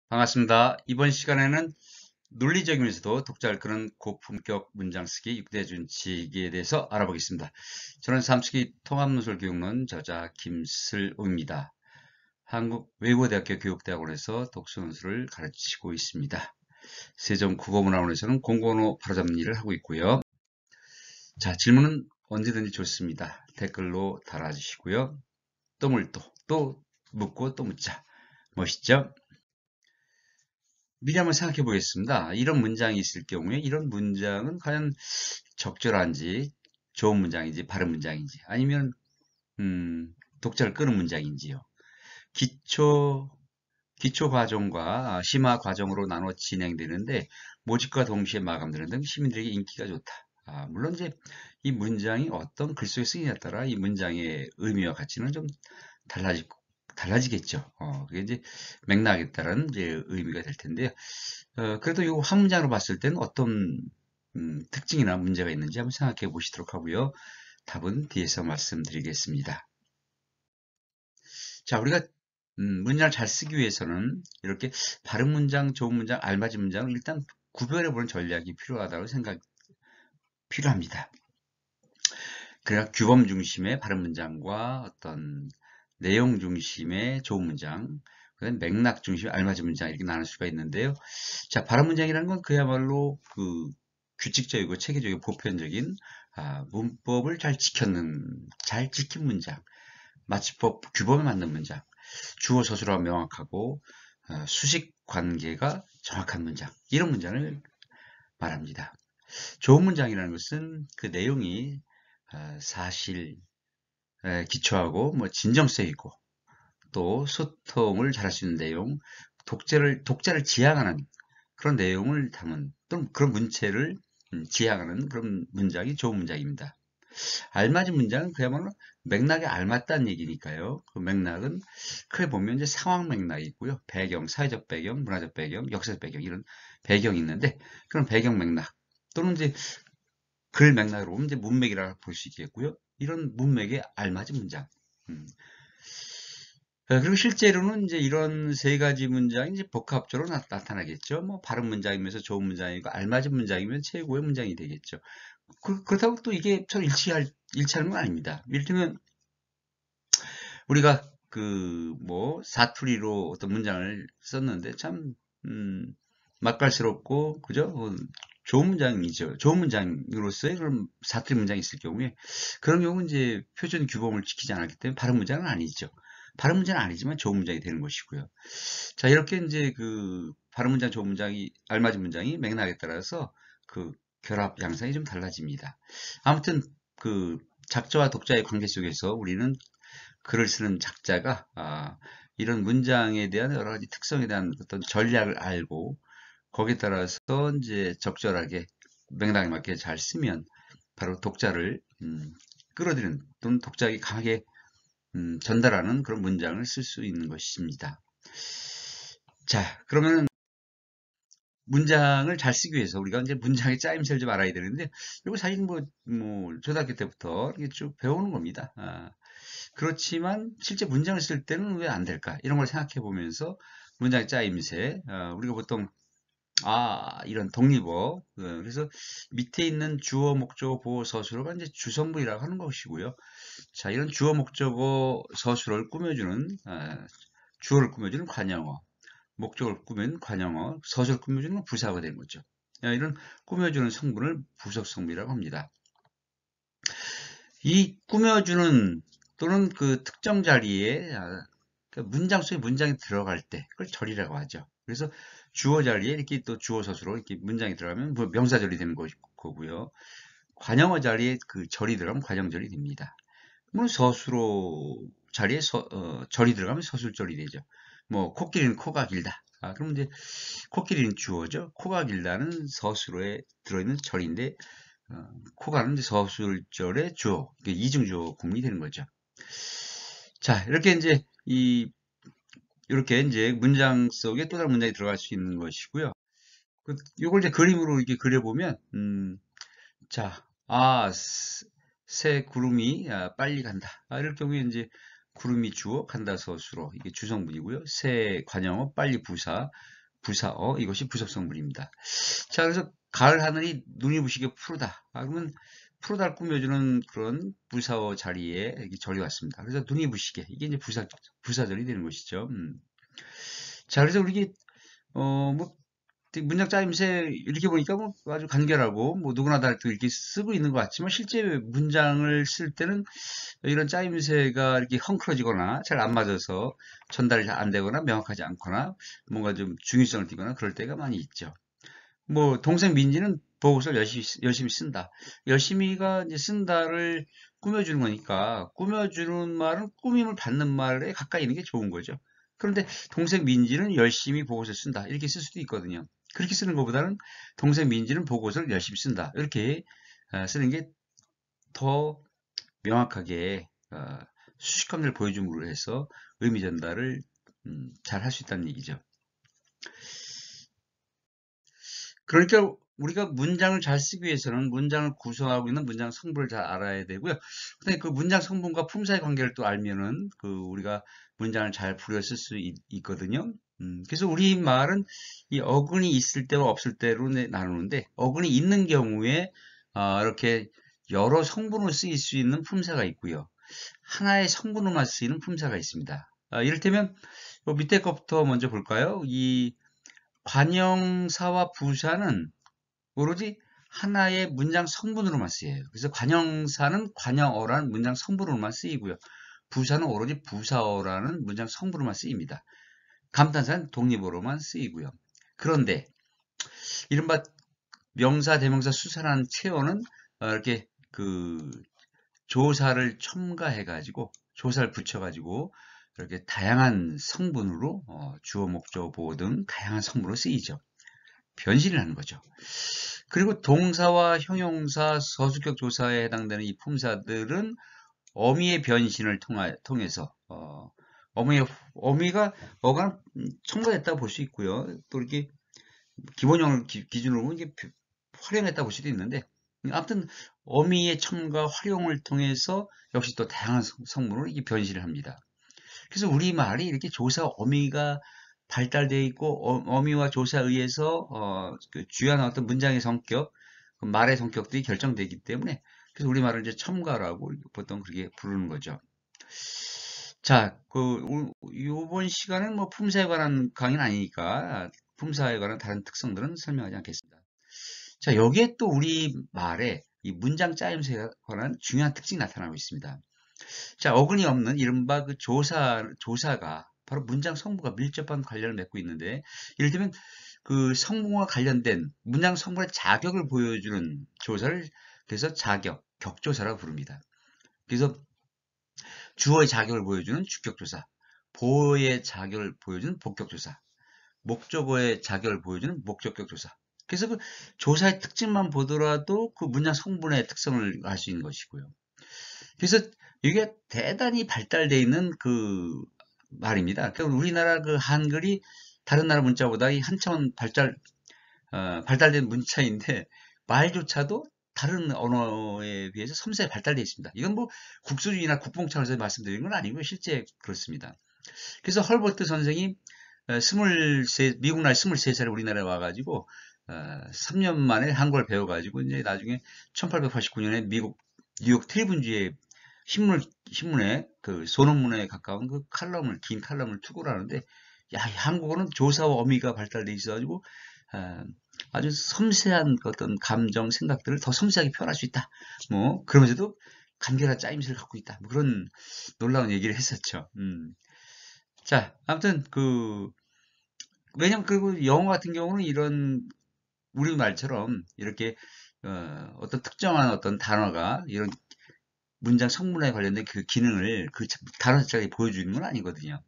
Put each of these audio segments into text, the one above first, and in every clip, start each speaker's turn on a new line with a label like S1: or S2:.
S1: 반갑습니다. 이번 시간에는 논리적이면서도 독자를 끄는 고품격 문장 쓰기 6대 준칙에 대해서 알아보겠습니다. 저는 삼수기 통합문술교육론 저자 김슬웅입니다. 한국외국어대학교 교육대학원에서 독서논술을 가르치고 있습니다. 세종국어문화원에서는 공공언어 바로잡는 일을 하고 있고요. 자, 질문은 언제든지 좋습니다. 댓글로 달아주시고요. 또 묻고 또 묻자. 멋있죠? 미리 한번 생각해 보겠습니다. 이런 문장이 있을 경우에 이런 문장은 과연 적절한지, 좋은 문장인지, 바른 문장인지, 아니면 독자를 끄는 문장인지요. 기초 기초 과정과 심화 과정으로 나눠 진행되는데 모집과 동시에 마감되는 등 시민들에게 인기가 좋다. 물론 이제 이 문장이 어떤 글 속에 쓰이냐에 따라 이 문장의 의미와 가치는 좀 달라지, 달라지겠죠. 그게 이제 맥락에 따른 이제 의미가 될 텐데요. 그래도 이 한 문장으로 봤을 때는 어떤 특징이나 문제가 있는지 한번 생각해 보시도록 하고요. 답은 뒤에서 말씀드리겠습니다. 자, 우리가 문장을 잘 쓰기 위해서는 이렇게 바른 문장, 좋은 문장, 알맞은 문장을 일단 구별해 보는 전략이 필요하다고 필요합니다. 그래야 규범 중심의 바른 문장과 어떤 내용 중심의 좋은 문장, 그다음 맥락 중심의 알맞은 문장 이렇게 나눌 수가 있는데요. 자, 바른 문장이라는 건 그야말로 그 규칙적이고 체계적이고 보편적인 문법을 잘 지킨 문장, 마치법 규범에 맞는 문장, 주어 서술어가 명확하고 수식 관계가 정확한 문장, 이런 문장을 말합니다. 좋은 문장이라는 것은 그 내용이 사실 기초하고 뭐 진정성 있고 또 소통을 잘할 수 있는 내용, 독자를 지향하는 그런 내용을 담은 또는 그런 문체를 지향하는 그런 문장이 좋은 문장입니다. 알맞은 문장은 그야말로 맥락에 알맞다는 얘기니까요. 그 맥락은 크게 보면 이제 상황 맥락이 있고요. 배경, 사회적 배경, 문화적 배경, 역사적 배경 이런 배경이 있는데 그런 배경 맥락 또는 이제 글 맥락으로 보면 이제 문맥이라고 볼 수 있겠고요. 이런 문맥에 알맞은 문장. 음. 그리고 실제로는 이제 이런 세 가지 문장이 이제 복합적으로 나타나겠죠. 뭐 바른 문장이면서 좋은 문장이고 알맞은 문장이면 최고의 문장이 되겠죠. 그렇다고 또 이게 서로 일치하는 건 아닙니다. 예를 들면 우리가 그 뭐 사투리로 어떤 문장을 썼는데 참 맛깔스럽고 그죠? 좋은 문장이죠. 좋은 문장으로서의 그런 사투리 문장이 있을 경우에 그런 경우는 이제 표준 규범을 지키지 않았기 때문에 바른 문장은 아니죠. 바른 문장은 아니지만 좋은 문장이 되는 것이고요. 자, 이렇게 이제 그 바른 문장, 좋은 문장이 알맞은 문장이 맥락에 따라서 그 결합 양상이 좀 달라집니다. 아무튼 그 작자와 독자의 관계 속에서 우리는 글을 쓰는 작자가 이런 문장에 대한 여러 가지 특성에 대한 어떤 전략을 알고 거기에 따라서 이제 적절하게 맥락에 맞게 잘 쓰면 바로 독자를 끌어들이는 또는 독자에게 강하게 전달하는 그런 문장을 쓸 수 있는 것입니다. 자, 그러면 문장을 잘 쓰기 위해서 우리가 이제 문장의 짜임새를 좀 알아야 되는데 이거 사실 뭐 초등학교 때부터 이렇게 쭉 배우는 겁니다. 그렇지만 실제 문장을 쓸 때는 왜 안 될까? 이런 걸 생각해 보면서 문장의 짜임새, 우리가 보통 이런 독립어, 그래서 밑에 있는 주어, 목적어, 보어, 서술어가 이제 주성분이라고 하는 것이고요. 자, 이런 주어, 목적어, 서술어를 꾸며주는 주어를 꾸며주는 관형어, 목적을 꾸며주는 관형어, 서술을 꾸며주는 부사가 되는 거죠. 이런 꾸며주는 성분을 부석 성분이라고 합니다. 이 꾸며주는 또는 그 특정 자리에 그 문장 속에 문장이 들어갈 때 그걸 절이라고 하죠. 그래서 주어 자리에 이렇게 또 주어 서술로 이렇게 문장이 들어가면 뭐 명사절이 되는 거고요. 관형어 자리에 그 절이 들어가면 관형절이 됩니다. 물론 서술어 자리에 절이 들어가면 서술절이 되죠. 뭐 코끼리는 코가 길다. 그럼 이제 코끼리는 주어죠. 코가 길다는 서술어에 들어있는 절인데 코가는 이제 서술절의 주어, 이중주어 구문이 되는 거죠. 자, 이렇게 이제 이렇게 이제 문장 속에 또 다른 문장이 들어갈 수 있는 것이고요. 이걸 이제 그림으로 이렇게 그려보면, 자, 새 구름이 빨리 간다. 이럴 경우에 이제 구름이 주어 간다 서술어 이게 주성분이고요. 새 관영어 빨리 부사어 이것이 부속성분입니다. 자, 그래서 가을 하늘이 눈이 부시게 푸르다. 그러면 푸르다를 꾸며주는 그런 부사어 자리에 이렇게 절이 왔습니다. 그래서 눈이 부시게 이게 이제 부사절이 되는 것이죠. 자, 그래서 우리 뭐 문장 짜임새 이렇게 보니까 뭐 아주 간결하고 뭐 누구나 다 또 이렇게 쓰고 있는 것 같지만 실제 문장을 쓸 때는 이런 짜임새가 이렇게 헝클어지거나 잘 안 맞아서 전달이 잘 안 되거나 명확하지 않거나 뭔가 좀 중의성을 띠거나 그럴 때가 많이 있죠. 뭐 동생 민지는 보고서를 열심히 쓴다. 열심히가 이제 쓴다를 꾸며주는 거니까 꾸며주는 말은 꾸밈을 받는 말에 가까이 있는 게 좋은 거죠. 그런데 동생 민지는 열심히 보고서 쓴다. 이렇게 쓸 수도 있거든요. 그렇게 쓰는 것보다는 동생 민지는 보고서를 열심히 쓴다. 이렇게 쓰는 게 더 명확하게 수식감을 보여줌으로 해서 의미 전달을 잘 할 수 있다는 얘기죠. 그러니까 우리가 문장을 잘 쓰기 위해서는 문장을 구성하고 있는 문장 성분을 잘 알아야 되고요. 근데 그 문장 성분과 품사의 관계를 또 알면은 그 우리가 문장을 잘 부려 쓸 수 있거든요. 그래서 우리 말은 이 어근이 있을 때와 없을 때로 나누는데 어근이 있는 경우에 이렇게 여러 성분으로 쓰일 수 있는 품사가 있고요. 하나의 성분으로만 쓰이는 품사가 있습니다. 이를테면 밑에 것부터 먼저 볼까요? 이 관형사와 부사는 오로지 하나의 문장 성분으로만 쓰여요. 그래서 관형사는 관형어라는 문장 성분으로만 쓰이고요. 부사는 오로지 부사어라는 문장 성분으로만 쓰입니다. 감탄사는 독립어로만 쓰이고요. 그런데 이른바 명사, 대명사, 수사라는 체어는 이렇게 그 조사를 첨가해가지고 조사를 붙여가지고 이렇게 다양한 성분으로 주어, 목적, 보어 등 다양한 성분으로 쓰이죠. 변신을 하는 거죠. 그리고 동사와 형용사, 서술격 조사에 해당되는 이 품사들은 어미의 변신을 통해서 어미가 어가 첨가됐다고 볼 수 있고요. 또 이렇게 기본형을 기준으로 보면 이게 활용했다고 볼 수도 있는데 아무튼 어미의 첨가 활용을 통해서 역시 또 다양한 성분으로 이게 변신을 합니다. 그래서 우리말이 이렇게 조사 어미가 발달되어 있고 어미와 조사에 의해서 그 주요한 어떤 문장의 성격, 그 말의 성격들이 결정되기 때문에 그래서 우리말을 이제 첨가라고 보통 그렇게 부르는 거죠. 자, 이번 시간은 뭐 품사에 관한 강의는 아니니까 품사에 관한 다른 특성들은 설명하지 않겠습니다. 자, 여기에 또 우리 말에 이 문장 짜임새에 관한 중요한 특징이 나타나고 있습니다. 자, 어근이 없는 이른바 그 조사가 바로 문장 성분과 밀접한 관련을 맺고 있는데, 예를 들면 그 성분과 관련된 문장 성분의 자격을 보여주는 조사를 그래서 격조사라고 부릅니다. 그래서 주어의 자격을 보여주는 주격조사, 보어의 자격을 보여주는 복격조사, 목적어의 자격을 보여주는 목적격조사. 그래서 그 조사의 특징만 보더라도 그 문장 성분의 특성을 알 수 있는 것이고요. 그래서 이게 대단히 발달되어 있는 그 말입니다. 그러니까 우리나라 그 한글이 다른 나라 문자보다 한참 발달된 문자인데 말조차도 다른 언어에 비해서 섬세하게 발달되어 있습니다. 이건 뭐 국수주의나 국뽕차원에서 말씀드리는 건 아니고요. 실제 그렇습니다. 그래서 헐버트 선생이 미국 나이 23살에 우리나라에 와가지고 3년 만에 한국어를 배워가지고 이제 나중에 1889년에 미국 뉴욕 트리뷴지에 신문에 그 소논문에 가까운 그 긴 칼럼을 투고를 하는데 야, 한국어는 조사와 어미가 발달돼 있어가지고 아주 섬세한 어떤 감정, 생각들을 더 섬세하게 표현할 수 있다. 뭐 그러면서도 간결한 짜임새를 갖고 있다. 뭐 그런 놀라운 얘기를 했었죠. 자, 아무튼 왜냐면 그리고 영어 같은 경우는 이런 우리말처럼 이렇게 어떤 특정한 어떤 단어가 이런 문장 성분에 관련된 그 기능을 그 단어 자체에 보여주는 건 아니거든요.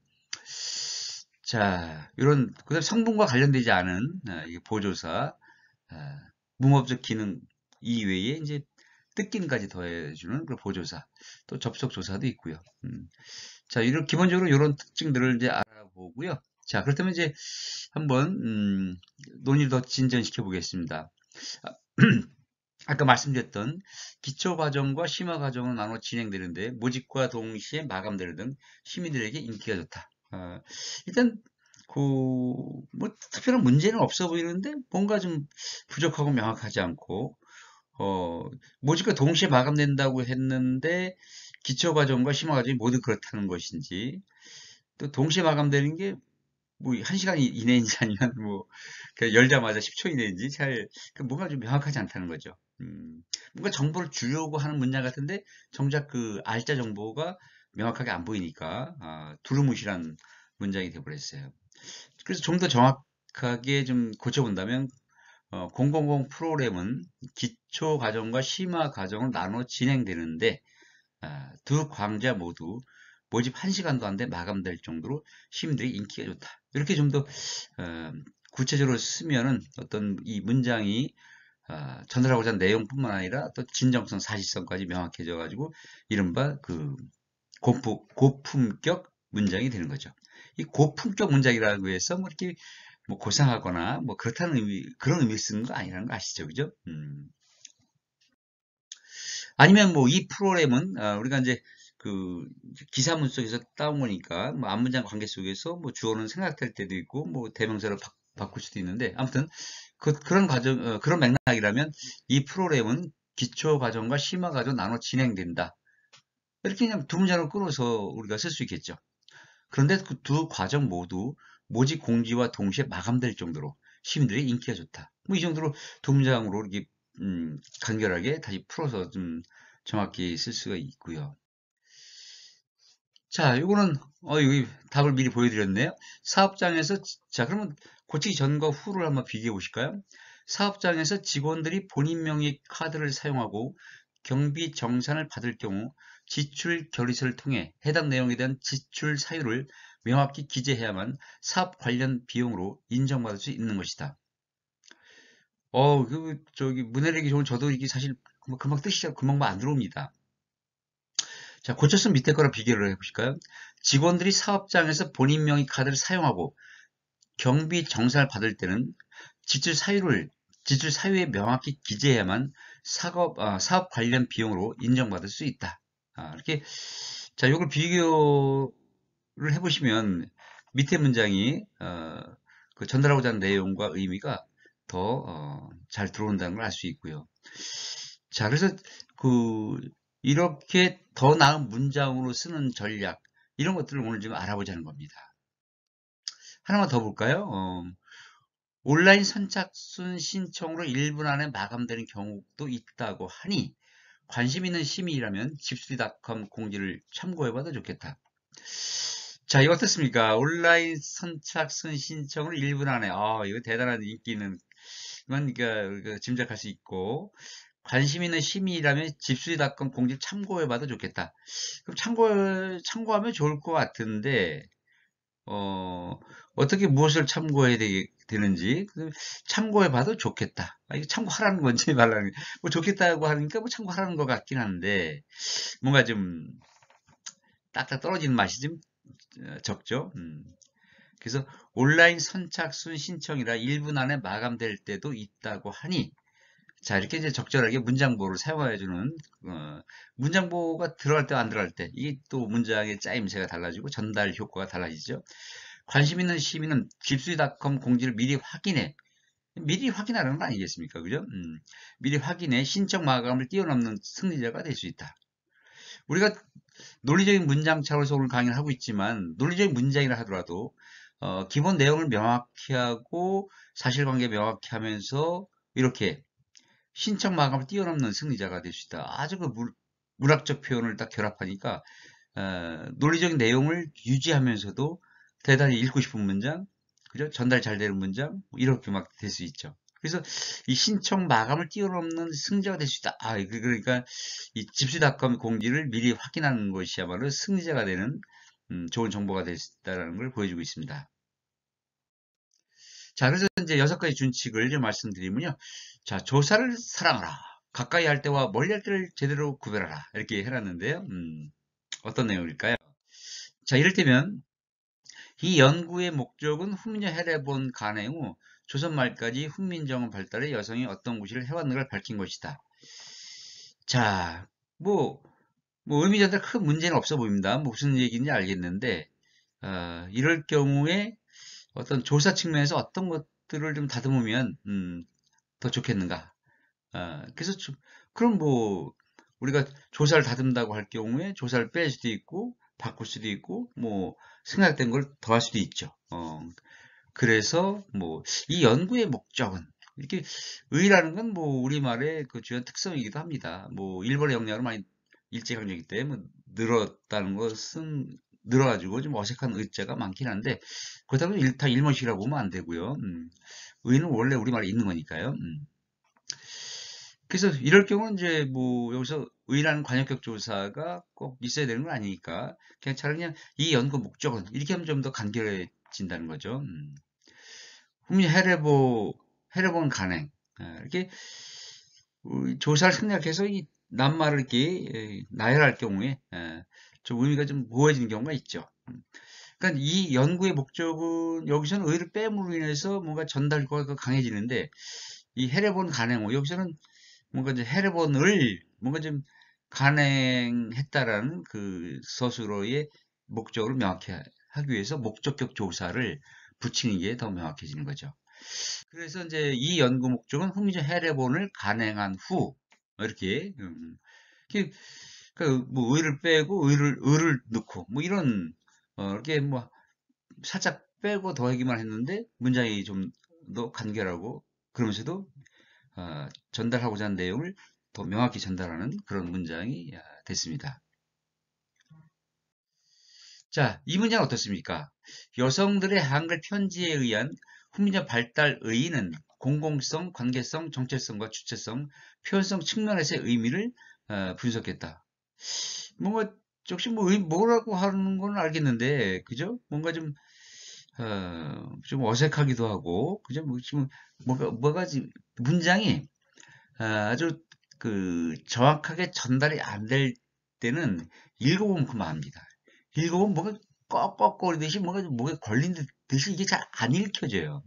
S1: 자, 그다음 성분과 관련되지 않은 보조사, 문법적 기능 이외에 이제 뜻기능까지 더해주는 그 보조사, 또 접속조사도 있고요. 자, 기본적으로 이런 특징들을 이제 알아보고요. 자, 그렇다면 이제 한번 논의를 더 진전시켜 보겠습니다. 아까 말씀드렸던 기초과정과 심화과정으로 나눠 진행되는데 모집과 동시에 마감되는 등 시민들에게 인기가 좋다. 일단 뭐 특별한 문제는 없어 보이는데 뭔가 좀 부족하고 명확하지 않고 모집과 동시에 마감된다고 했는데 기초과정과 심화과정이 모두 그렇다는 것인지 또 동시에 마감되는 게 뭐 1시간 이내인지 아니면 뭐 그냥 열자마자 10초 이내인지 뭔가 좀 명확하지 않다는 거죠. 뭔가 정보를 주려고 하는 문장 같은데 정작 그 알짜 정보가 명확하게 안 보이니까 두루뭉실한 문장이 되어버렸어요. 그래서 좀 더 정확하게 좀 고쳐본다면 000 프로그램은 기초 과정과 심화 과정을 나눠 진행되는데 두 강좌 모두 모집 1시간도 안 돼 마감될 정도로 시민들이 인기가 좋다. 이렇게 좀 더 구체적으로 쓰면은 어떤 이 문장이 전달하고자 하는 내용뿐만 아니라 또 진정성, 사실성까지 명확해져 가지고 이른바 그 고품격 문장이 되는 거죠. 이 고품격 문장이라고 해서 뭐 이렇게 뭐 고상하거나 뭐 그렇다는 의미, 그런 의미를 쓰는 거 아니라는 거 아시죠? 그죠? 아니면 뭐 이 프로그램은 우리가 이제 그 기사문 속에서 따온 거니까 뭐 앞문장 관계 속에서 뭐 주어는 생각될 때도 있고 뭐 대명사로 바꿀 수도 있는데 아무튼 그런 과정 그런 맥락이라면 이 프로그램은 기초 과정과 심화 과정 나눠 진행된다. 이렇게 그냥 두 문장을 끊어서 우리가 쓸 수 있겠죠. 그런데 그 두 과정 모두 모집 공지와 동시에 마감될 정도로 시민들의 인기가 좋다. 뭐 이 정도로 두 문장으로 이렇게 간결하게 다시 풀어서 좀 정확히 쓸 수가 있고요. 자, 요거는 여기 답을 미리 보여드렸네요. 사업장에서 자 그러면 고치기 전과 후를 한번 비교해 보실까요? 사업장에서 직원들이 본인 명의 카드를 사용하고 경비 정산을 받을 경우 지출 결의서를 통해 해당 내용에 대한 지출 사유를 명확히 기재해야만 사업 관련 비용으로 인정받을 수 있는 것이다. 저기 문해력이 좋은 저도 이게 사실 금방 뜻이 금방 안 들어옵니다. 자, 고쳤으면 밑에 거랑 비교를 해보실까요? 직원들이 사업장에서 본인 명의 카드를 사용하고 경비 정산을 받을 때는 지출 사유에 명확히 기재해야만 사업 관련 비용으로 인정받을 수 있다. 이렇게 자, 이걸 비교를 해보시면 밑에 문장이 그 전달하고자 하는 내용과 의미가 더 잘 들어온다는 걸 알 수 있고요. 자, 그래서 그 이렇게 더 나은 문장으로 쓰는 전략 이런 것들을 오늘 좀 알아보자는 겁니다. 하나만 더 볼까요? 온라인 선착순 신청으로 1분 안에 마감되는 경우도 있다고 하니 관심 있는 시민이라면 집수리닷컴 공지를 참고해봐도 좋겠다. 자, 이거 어떻습니까? 온라인 선착순 신청으로 1분 안에 이거 대단한 인기 있는 건 우리가 짐작할 수 있고 관심 있는 시민이라면 집수리닷컴 공지를 참고해봐도 좋겠다. 그럼 참고하면 좋을 것 같은데 어떻게 무엇을 참고해야 되는지 참고해봐도 좋겠다. 이거 참고하라는 건지 말라는 뭐 좋겠다고 하니까 뭐 참고하라는 것 같긴 한데 뭔가 좀 딱딱 떨어지는 맛이 좀 적죠. 그래서 온라인 선착순 신청이라 1분 안에 마감될 때도 있다고 하니 자, 이렇게 이제 적절하게 문장보를 사용해주는, 문장보가 들어갈 때 안 들어갈 때, 이게 또 문장의 짜임새가 달라지고 전달 효과가 달라지죠. 관심 있는 시민은 집수리닷컴 공지를 미리 확인하는 건 아니겠습니까? 그죠? 미리 확인해 신청 마감을 뛰어넘는 승리자가 될 수 있다. 우리가 논리적인 문장 차원에서 오늘 강의를 하고 있지만, 논리적인 문장이라 하더라도, 기본 내용을 명확히 하고, 사실관계 명확히 하면서, 이렇게 신청 마감을 뛰어넘는 승리자가 될 수 있다. 아주 그 문학적 표현을 딱 결합하니까 논리적인 내용을 유지하면서도 대단히 읽고 싶은 문장, 그죠? 전달 잘 되는 문장 뭐 이렇게 막 될 수 있죠. 그래서 이 신청 마감을 뛰어넘는 승자가 될 수 있다. 그러니까 이 집수닷컴 공지를 미리 확인하는 것이야말로 승리자가 되는 좋은 정보가 될 수 있다는 걸 보여주고 있습니다. 자, 그래서 이제 6가지 준칙을 좀 말씀드리면요. 자, 조사를 사랑하라. 가까이 할 때와 멀리 할 때를 제대로 구별하라. 이렇게 해놨는데요. 어떤 내용일까요? 자, 이를테면 이 연구의 목적은 훈민정 해례본 간행 후 조선 말까지 훈민정음 발달에 여성이 어떤 구실을 해왔는가를 밝힌 것이다. 자, 뭐, 의미 전달 큰 문제는 없어 보입니다. 무슨 얘기인지 알겠는데, 이럴 경우에 어떤 조사 측면에서 어떤 것들을 좀 다듬으면, 더 좋겠는가. 그래서, 그럼 뭐, 우리가 조사를 다듬다고 할 경우에 조사를 뺄 수도 있고, 바꿀 수도 있고, 뭐, 생각된 걸 더할 수도 있죠. 그래서 뭐 이 연구의 목적은 이렇게 의라는 건 뭐 우리말의 그 주요 특성이기도 합니다. 뭐 일본의 영향으로 많이 일제강점기 때 뭐 늘었다는 것은 늘어가지고 좀 어색한 의자가 많긴 한데 그렇다고 다 일본식이라고 보면 안 되고요. 의는 원래 우리말에 있는 거니까요. 그래서 이럴 경우는 이제 뭐 여기서 의라는 관역격 조사가 꼭 있어야 되는 건 아니니까 그냥 차라리 그냥 이 연구 목적은 이렇게 하면 좀 더 간결해진다는 거죠. 국민 해례본 간행 이렇게 조사를 생략해서 이 낱말을 이렇게 나열할 경우에 좀 의미가 좀 모호해지는 경우가 있죠. 그러니까 이 연구의 목적은 여기서는 의를 빼므로 인해서 뭔가 전달 효과가 강해지는데 이 해례본 간행 후 여기서는 뭔가 이제 해례본을 뭔가 좀 간행했다라는 그 서술어의 목적을 명확히 하기 위해서 목적격 조사를 붙이는 게 더 명확해지는 거죠. 그래서 이제 이 연구 목적은 흥미적 해례본을 간행한 후 이렇게 이렇게 그뭐 의를 빼고 의를 넣고 뭐 이런 이렇게 뭐 살짝 빼고 더하기만 했는데 문장이 좀 더 간결하고 그러면서도 전달하고자 하는 내용을 더 명확히 전달하는 그런 문장이 됐습니다. 자, 이 문장 어떻습니까? 여성들의 한글 편지에 의한 훈민정 발달 의의는 공공성, 관계성, 정체성과 주체성, 표현성 측면에서의 의미를 분석했다. 뭔가 역시 뭐 뭐라고 하는 건 알겠는데, 그죠? 뭔가 좀 어색하기도 하고, 그죠? 뭐 지금 뭐가 지금 문장이 아주 그 정확하게 전달이 안 될 때는 읽어보면 그만합니다. 읽어보면 뭐가 꺽꺽거리듯이 뭐가 목에 걸린 듯이 이게 잘 안 읽혀져요.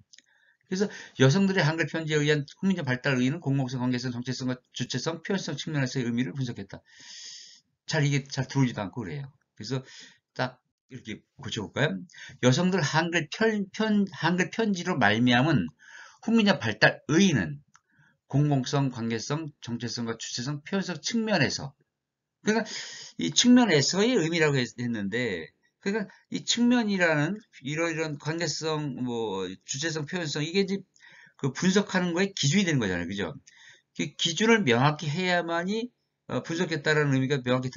S1: 그래서 여성들의 한글 편지에 의한 훈민정 발달 의의는 공공성, 관계성, 정체성과 주체성, 표현성 측면에서의 의미를 분석했다. 이게 잘 들어오지도 않고 그래요. 그래서 딱 이렇게 고쳐볼까요? 여성들 한글 편지로 말미암은 훈민정 발달 의의는 공공성, 관계성, 정체성과 주체성, 표현성 측면에서 그러니까 이 측면에서의 의미라고 했는데 그러니까 이 측면이라는 이런 관계성, 뭐 주체성, 표현성 이게 이제 그 분석하는 거에 기준이 되는 거잖아요, 그죠? 그 기준을 명확히 해야만이 분석했다라는 의미가 명확히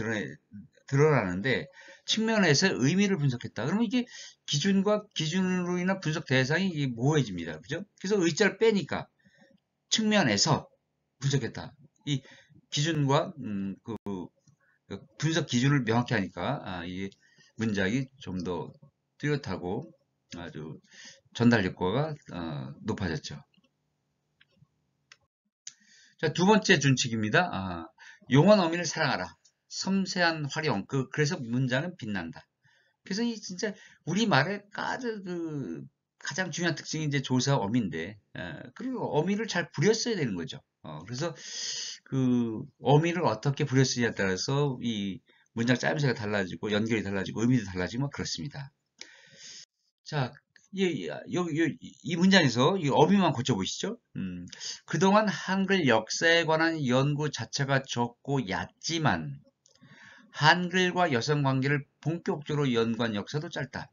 S1: 드러나는데 측면에서 의미를 분석했다. 그러면 이게 기준과 기준으로 인한 분석 대상이 모호해집니다, 그죠? 그래서 의자를 빼니까 측면에서 분석했다. 이 기준과 분석 기준을 명확히 하니까 이 문장이 좀 더 뚜렷하고 아주 전달 효과가 높아졌죠. 자, 두 번째 준칙입니다. 용언 어민을 사랑하라. 섬세한 활용. 그래서 문장은 빛난다. 그래서 이 진짜 우리말의 가장 중요한 특징이 이제 조사 어미인데, 그리고 어미를 잘 부렸어야 되는 거죠. 그래서 그 어미를 어떻게 부렸느냐에 따라서 이 문장 짜임새가 달라지고 연결이 달라지고 의미도 달라지고 뭐 그렇습니다. 자, 이 문장에서 이 어미만 고쳐보시죠. 그동안 한글 역사에 관한 연구 자체가 적고 얕지만 한글과 여성 관계를 본격적으로 연구한 역사도 짧다.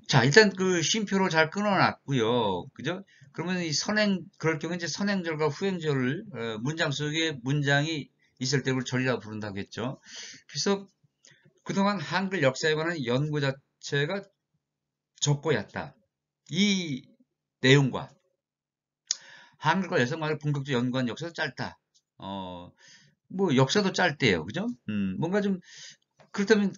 S1: 자, 일단 그 쉼표로 잘 끊어놨고요. 그죠? 그러면 그럴 경우 이제 선행절과 후행절을, 문장 속에 문장이 있을 때 그걸 절이라고 부른다고 했죠. 그래서 그동안 한글 역사에 관한 연구 자체가 적고 얕다. 이 내용과 한글과 여성관을 본격적으로 연구한 역사도 짧다. 뭐 역사도 짧대요. 그죠? 뭔가 좀 그렇다면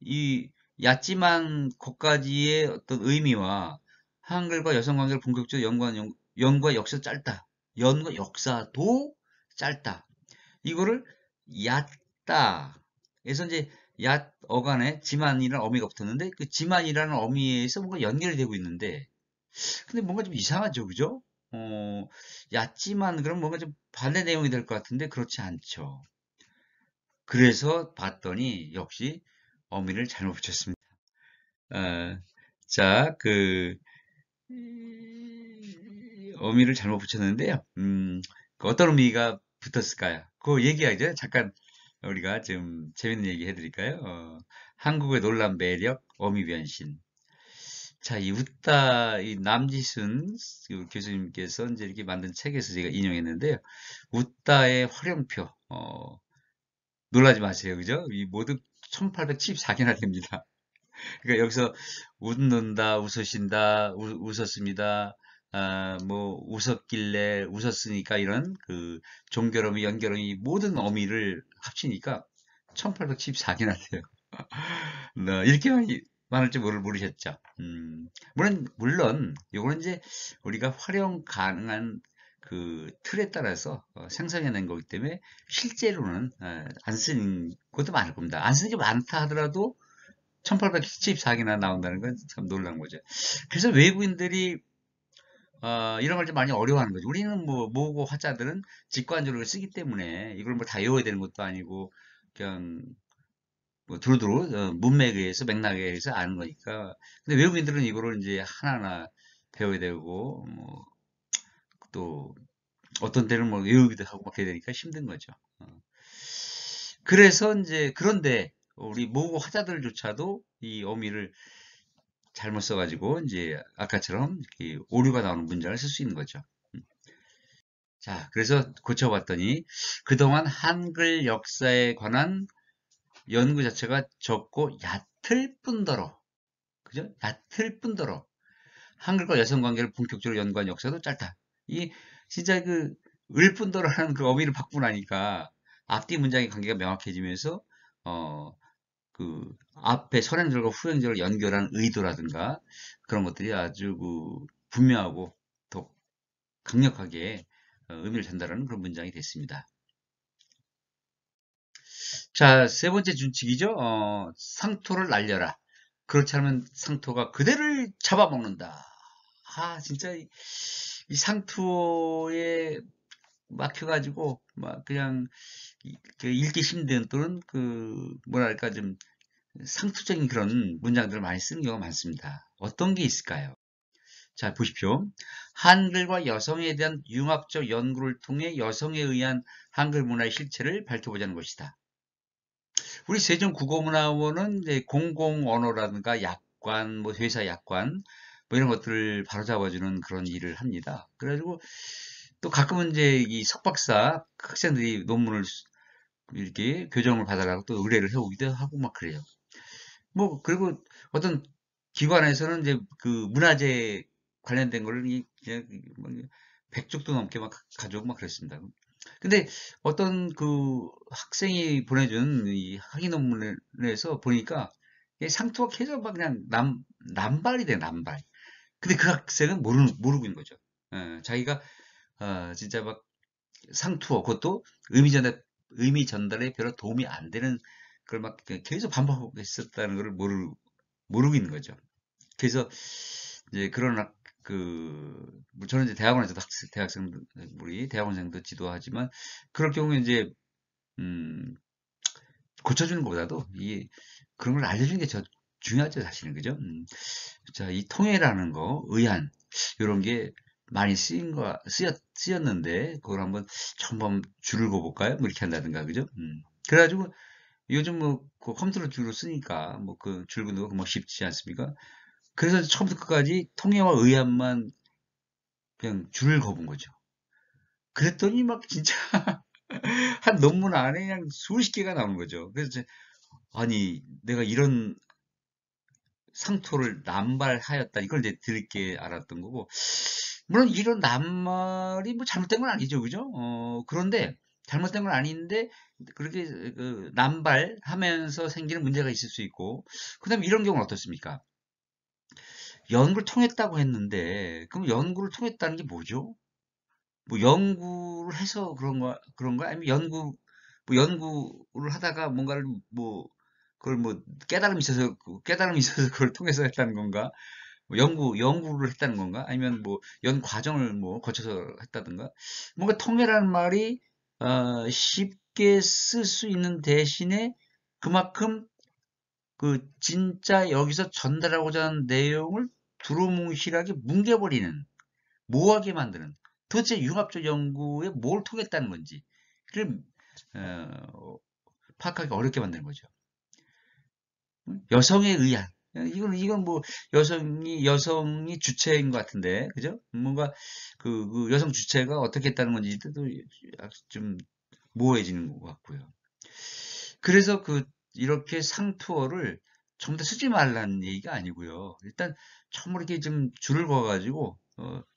S1: 이 얕지만 것까지의 어떤 의미와 한글과 여성 관계를 본격적으로 연구한 역사도 짧다. 연구와 역사도 짧다. 이거를 얕다. 에서 이제 얏 어간에 지만이라는 어미가 붙었는데 그 지만이라는 어미에서 뭔가 연결이 되고 있는데 근데 뭔가 좀 이상하죠, 그죠? 얕지만 그럼 뭔가 좀 반대 내용이 될 것 같은데 그렇지 않죠. 그래서 봤더니 역시 어미를 잘못 붙였습니다. 어, 자, 어미를 잘못 붙였는데요. 그 어떤 의미가 붙었을까요? 그거 얘기하죠. 잠깐 우리가 좀 재밌는 얘기 해드릴까요? 한국의 놀란 매력, 어미 변신. 자, 이 웃다, 이 남지순 그 교수님께서 이제 이렇게 만든 책에서 제가 인용했는데요. 웃다의 활용표, 놀라지 마세요. 그죠? 이 모두 1874개나 됩니다. 그러니까 여기서 웃는다, 웃으신다, 웃었습니다. 뭐 웃었길래 웃었으니까 이런 그 종결어미, 연결어미 모든 어미를 합치니까 1874개나 돼요. 이렇게 많을 줄 모르셨죠. 물론 요거는 이제 우리가 활용 가능한 그 틀에 따라서 생성해낸 거기 때문에 실제로는 안 쓰는 것도 많을 겁니다. 안 쓰는 게 많다 하더라도 1874개나 나온다는 건 참 놀라운 거죠. 그래서 외국인들이 이런 걸 좀 많이 어려워하는 거죠. 우리는 뭐 모국어 화자들은 직관적으로 쓰기 때문에 이걸 뭐 다 외워야 되는 것도 아니고 그냥 뭐 두루두루 문맥에 의해서 맥락에 의해서 아는 거니까. 근데 외국인들은 이거를 이제 하나하나 배워야 되고 뭐 또 어떤 때는 뭐 외우기도 하고 막 해야 되니까 힘든 거죠. 그래서 이제 그런데 우리 모국어 화자들조차도 이 어미를 잘못 써가지고 이제 아까처럼 이렇게 오류가 나오는 문장을 쓸 수 있는 거죠. 자, 그래서 고쳐봤더니 그동안 한글 역사에 관한 연구 자체가 적고 얕을 뿐더러, 그죠? 얕을 뿐더러 한글과 여성 관계를 본격적으로 연구한 역사도 짧다. 이 진짜 그 을 뿐더러라는 그 어미를 바꾸고 나니까 앞뒤 문장의 관계가 명확해지면서 어, 그 앞에 선행절과 후행절을 연결하는 의도라든가 그런 것들이 아주 그 분명하고 더 강력하게 의미를 전달하는 그런 문장이 됐습니다. 자, 세 번째 준칙이죠. 상토를 날려라. 그렇지 않으면 상토가 그대를 잡아먹는다. 진짜 이 상토에 막혀가지고 막 그냥 그 읽기 힘든 또는 그 뭐랄까 좀 상투적인 그런 문장들을 많이 쓰는 경우가 많습니다. 어떤 게 있을까요? 자, 보십시오. 한글과 여성에 대한 융합적 연구를 통해 여성에 의한 한글 문화의 실체를 밝혀보자는 것이다. 우리 세종국어문화원은 이제 공공언어라든가 약관, 뭐 회사 약관, 뭐 이런 것들을 바로잡아주는 그런 일을 합니다. 그래가지고 또 가끔은 이제 이 석박사 학생들이 논문을 이렇게 교정을 받아라고 또 의뢰를 해오기도 하고 막 그래요. 뭐 그리고 어떤 기관에서는 이제 그 문화재 관련된 거를 그냥 뭐 100쪽도 넘게 막 가져오고 막 그랬습니다. 근데 어떤 그 학생이 보내준 이 학위 논문에서 보니까 상투가 계속 막 그냥 남발이 돼, 남발. 근데 그 학생은 모르고 있는 거죠. 자기가, 진짜 막 상투어, 그것도 의미 전달에 별로 도움이 안 되는 걸 막 계속 반복하고 있었다는 걸 모르고 있는 거죠. 그래서 이제 뭐 저는 이제 대학원에서도 대학생들이 대학원생도 지도하지만 그럴 경우에 이제 음, 고쳐주는 것보다도 그런 걸 알려주는 게 더 중요하죠, 사실은. 그죠? 자, 이 통해라는 거, 의한, 이런 게 많이 쓰였는데, 그걸 한번 줄을 그어볼까요? 뭐 이렇게 한다든가, 그죠? 그래가지고, 요즘 뭐, 그 컴퓨터로 줄을 쓰니까, 뭐, 그 줄 긋는 거 뭐 쉽지 않습니까? 그래서 처음부터 끝까지 통해와 의한만 그냥 줄을 그어본 거죠. 그랬더니 막 진짜, 한 논문 안에 그냥 수십 개가 나오는 거죠. 그래서 아니, 내가 이런 상토를 남발하였다. 이걸 이제 들게 알았던 거고. 물론 이런 남발이 뭐 잘못된 건 아니죠. 그죠? 그런데 잘못된 건 아닌데 그렇게 그 남발하면서 생기는 문제가 있을 수 있고. 그다음에 이런 경우는 어떻습니까? 연구를 통했다고 했는데 그럼 연구를 통했다는 게 뭐죠? 뭐 연구를 해서 그런 거 아니면 뭐 연구를 하다가 뭔가를 뭐 그걸 뭐 깨달음이 있어서 그걸 통해서 했다는 건가? 뭐 연구를 했다는 건가? 아니면 뭐 과정을 뭐 거쳐서 했다든가? 뭔가 통해라는 말이 쉽게 쓸 수 있는 대신에 그만큼 그 진짜 여기서 전달하고자 하는 내용을 두루뭉실하게 뭉개버리는, 모호하게 만드는, 도대체 융합적 연구에 뭘 통했다는 건지 를 파악하기 어렵게 만드는 거죠. 여성에 의한, 이건 뭐 여성이 주체인 것 같은데, 그죠? 뭔가 그 여성 주체가 어떻게 했다는 건지도 좀 모호해지는 것 같고요. 그래서 이렇게 상투어를 전부 다 쓰지 말라는 얘기가 아니고요. 일단 처음으로 이렇게 좀 줄을 그어가지고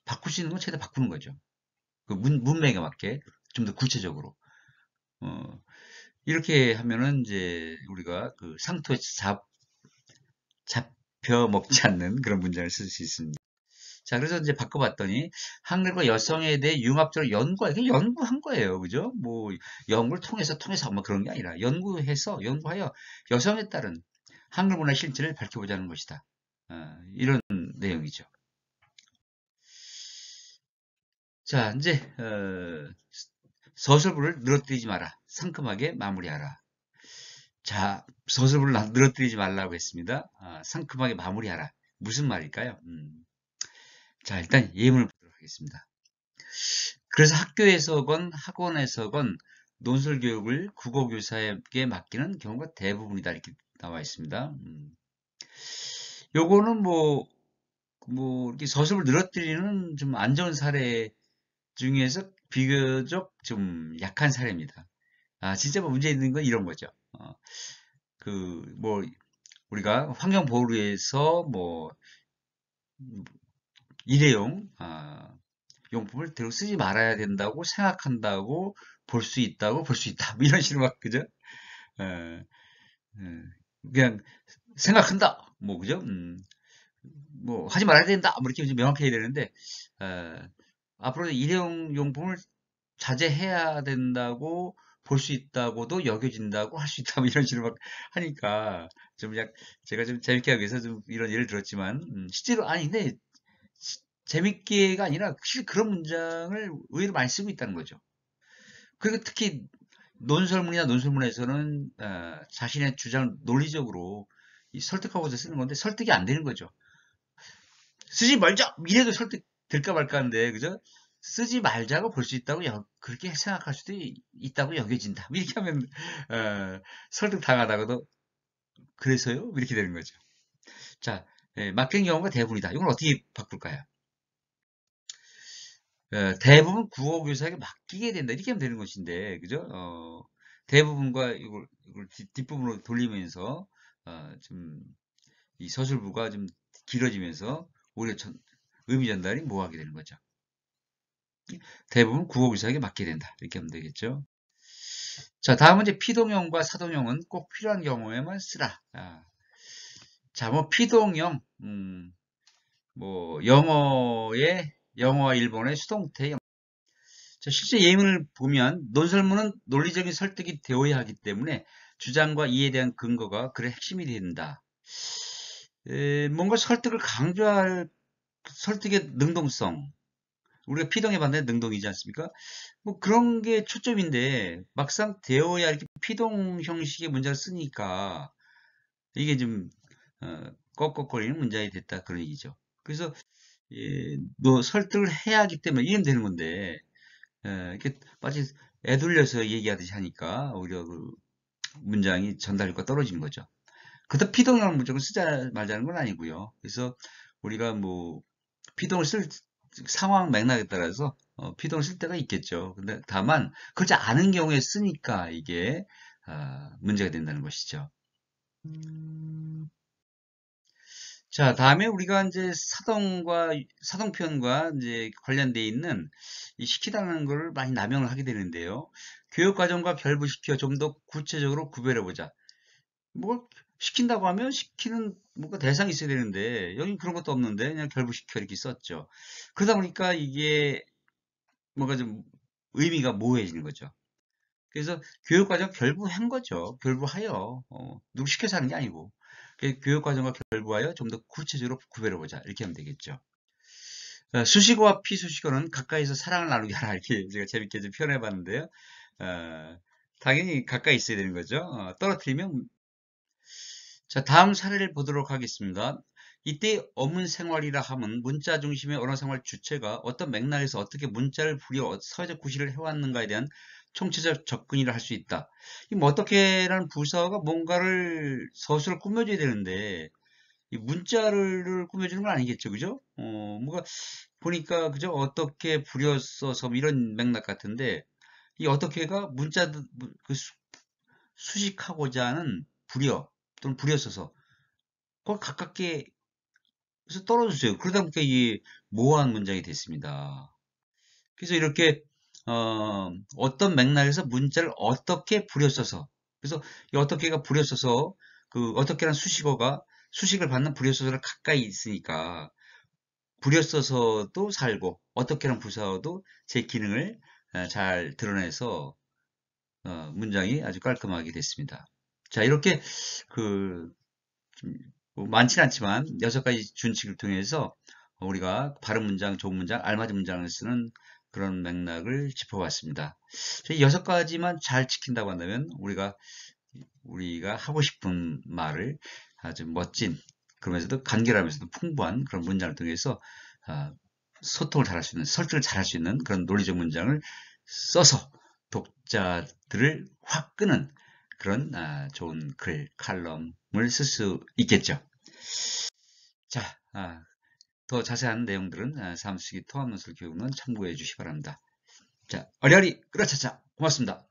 S1: 바꿀 수 있는 건 최대한 바꾸는 거죠. 그 문맥에 맞게 좀 더 구체적으로. 어, 이렇게 하면은 이제 우리가 그 상투에 잡혀 먹지 않는 그런 문장을 쓸 수 있습니다. 자, 그래서 이제 바꿔봤더니 한글과 여성에 대해 융합적으로 연구한 거예요. 그죠? 뭐 연구를 통해서 뭐 그런 게 아니라 연구하여 여성에 따른 한글 문화 실체를 밝혀보자는 것이다. 이런 내용이죠. 자, 이제 서술부를 늘어뜨리지 마라. 상큼하게 마무리하라. 자, 서술부를 늘어뜨리지 말라고 했습니다. 상큼하게 마무리하라. 무슨 말일까요? 자, 일단 예문을 보도록 하겠습니다. 그래서 학교에서건 학원에서건 논술 교육을 국어교사에게 맡기는 경우가 대부분이다. 이렇게 나와 있습니다. 요거는 이렇게 서술을 늘어뜨리는 좀 안 좋은 사례 중에서 비교적 좀 약한 사례입니다. 진짜 뭐 문제 있는 건 이런 거죠. 우리가 환경보호를 위해서 일회용, 용품을 대로 쓰지 말아야 된다고 생각한다고 볼 수 있다고 볼 수 있다. 뭐 이런 식으로 막, 그죠? 에, 그냥 생각한다. 뭐, 그죠? 뭐, 하지 말아야 된다. 뭐 이렇게 좀 명확해야 되는데, 에, 앞으로 일회용 용품을 자제해야 된다고 볼 수 있다고도 여겨진다고 할 수 있다. 뭐 이런 식으로 막 하니까 제가 좀 재밌게 하기 위해서 좀 이런 예를 들었지만, 실제로 아니, 근데 재밌게가 아니라 실제 그런 문장을 의외로 많이 쓰고 있다는 거죠. 그리고 특히 논설문에서는 자신의 주장을 논리적으로 설득하고자 쓰는 건데 설득이 안 되는 거죠. 쓰지 말자! 이래도 설득될까 말까 하는데, 그죠? 쓰지 말자고 볼 수 있다고 그렇게 생각할 수도 있다고 여겨진다. 이렇게 하면 설득 당하다가도 그래서요? 이렇게 되는 거죠. 자, 맡긴 경우가 대부분이다. 이걸 어떻게 바꿀까요? 대부분 국어교사에게 맡기게 된다. 이렇게 하면 되는 것인데, 그죠? 대부분과 이걸 뒷부분으로 돌리면서, 이 서술부가 좀 길어지면서, 오히려 의미 전달이 모호하게 되는 거죠. 대부분 국어교사에게 맡게 된다. 이렇게 하면 되겠죠. 자, 다음은 이제 피동형과 사동형은 꼭 필요한 경우에만 쓰라. 자, 뭐, 피동형, 영어와 일본어의 수동태. 자, 실제 예문을 보면 논설문은 논리적인 설득이 되어야 하기 때문에 주장과 이해에 대한 근거가 글의 핵심이 된다. 뭔가 설득을 강조할 설득의 능동성. 우리가 피동에 반대는 능동이지 않습니까? 뭐 그런 게 초점인데 막상 되어야 이렇게 피동 형식의 문장을 쓰니까 이게 좀 꺽꺽거리는 문장이 됐다 그런 얘기죠. 그래서 뭐 설득을 해야 하기 때문에 이해는 되는 건데 이렇게 마치 애둘려서 얘기하듯이 하니까 오히려 그 문장이 전달력과 떨어지는 거죠. 그렇다 피동형 문장을 쓰자 말자는 건 아니고요. 그래서 우리가 뭐 피동을 쓸 상황 맥락에 따라서 피동을 쓸 때가 있겠죠. 근데 다만 그렇지 않은 경우에 쓰니까 이게 문제가 된다는 것이죠. 자, 다음에 우리가 이제 사동편과 이제 관련돼 있는 이 시키다는 걸 많이 남용을 하게 되는데요. 교육과정과 결부시켜 좀 더 구체적으로 구별해보자. 뭐, 시킨다고 하면 시키는 뭔가 대상이 있어야 되는데, 여긴 그런 것도 없는데, 그냥 결부시켜 이렇게 썼죠. 그러다 보니까 이게 뭔가 좀 의미가 모호해지는 거죠. 그래서 교육과정 결부한 거죠. 결부하여 누구 시켜서 하는 게 아니고 교육과정과 결부하여 좀 더 구체적으로 구별해보자 이렇게 하면 되겠죠. 수식어와 피수식어는 가까이서 사랑을 나누게 하라 이렇게 제가 재밌게 좀 표현해봤는데요. 당연히 가까이 있어야 되는 거죠. 떨어뜨리면 자, 다음 사례를 보도록 하겠습니다. 이때 어문 생활이라 함은 문자 중심의 언어 생활 주체가 어떤 맥락에서 어떻게 문자를 부려 사회적 구실을 해왔는가에 대한 총체적 접근이라 할 수 있다. 뭐 어떻게라는 부사가 뭔가를 서술을 꾸며줘야 되는데 이 문자를 꾸며주는 건 아니겠죠, 그죠? 뭔가 보니까 그죠? 어떻게 부렸어서 뭐 이런 맥락 같은데 이 어떻게가 문자 그 수식하고자 하는 부려 또는 부렸어서 그걸 가깝게 해서 떨어졌어요. 그러다 보니까 이게 모호한 문장이 됐습니다. 그래서 이렇게 어떤 맥락에서 문자를 어떻게 부렸어서 그래서 이 어떻게가 부렸어서 그 어떻게라는 수식어가 수식을 받는 부렸어서를 가까이 있으니까 부렸어서도 살고 어떻게라는 부사어도 제 기능을 잘 드러내서 문장이 아주 깔끔하게 됐습니다. 자, 이렇게 그 뭐 많지는 않지만 6가지 준칙을 통해서 우리가 바른 문장, 좋은 문장, 알맞은 문장을 쓰는 그런 맥락을 짚어봤습니다. 이 6가지만 잘 지킨다고 한다면 우리가 하고 싶은 말을 아주 멋진 그러면서도 간결하면서도 풍부한 그런 문장을 통해서 소통을 잘할 수 있는, 설득을 잘할 수 있는 그런 논리적 문장을 써서 독자들을 확 끄는 그런 좋은 글, 칼럼을 쓸 수 있겠죠. 자, 더 자세한 내용들은 사무쓰기 통합논술 교육론 참고해 주시기 바랍니다. 자, 어리어리 끌어차차 고맙습니다.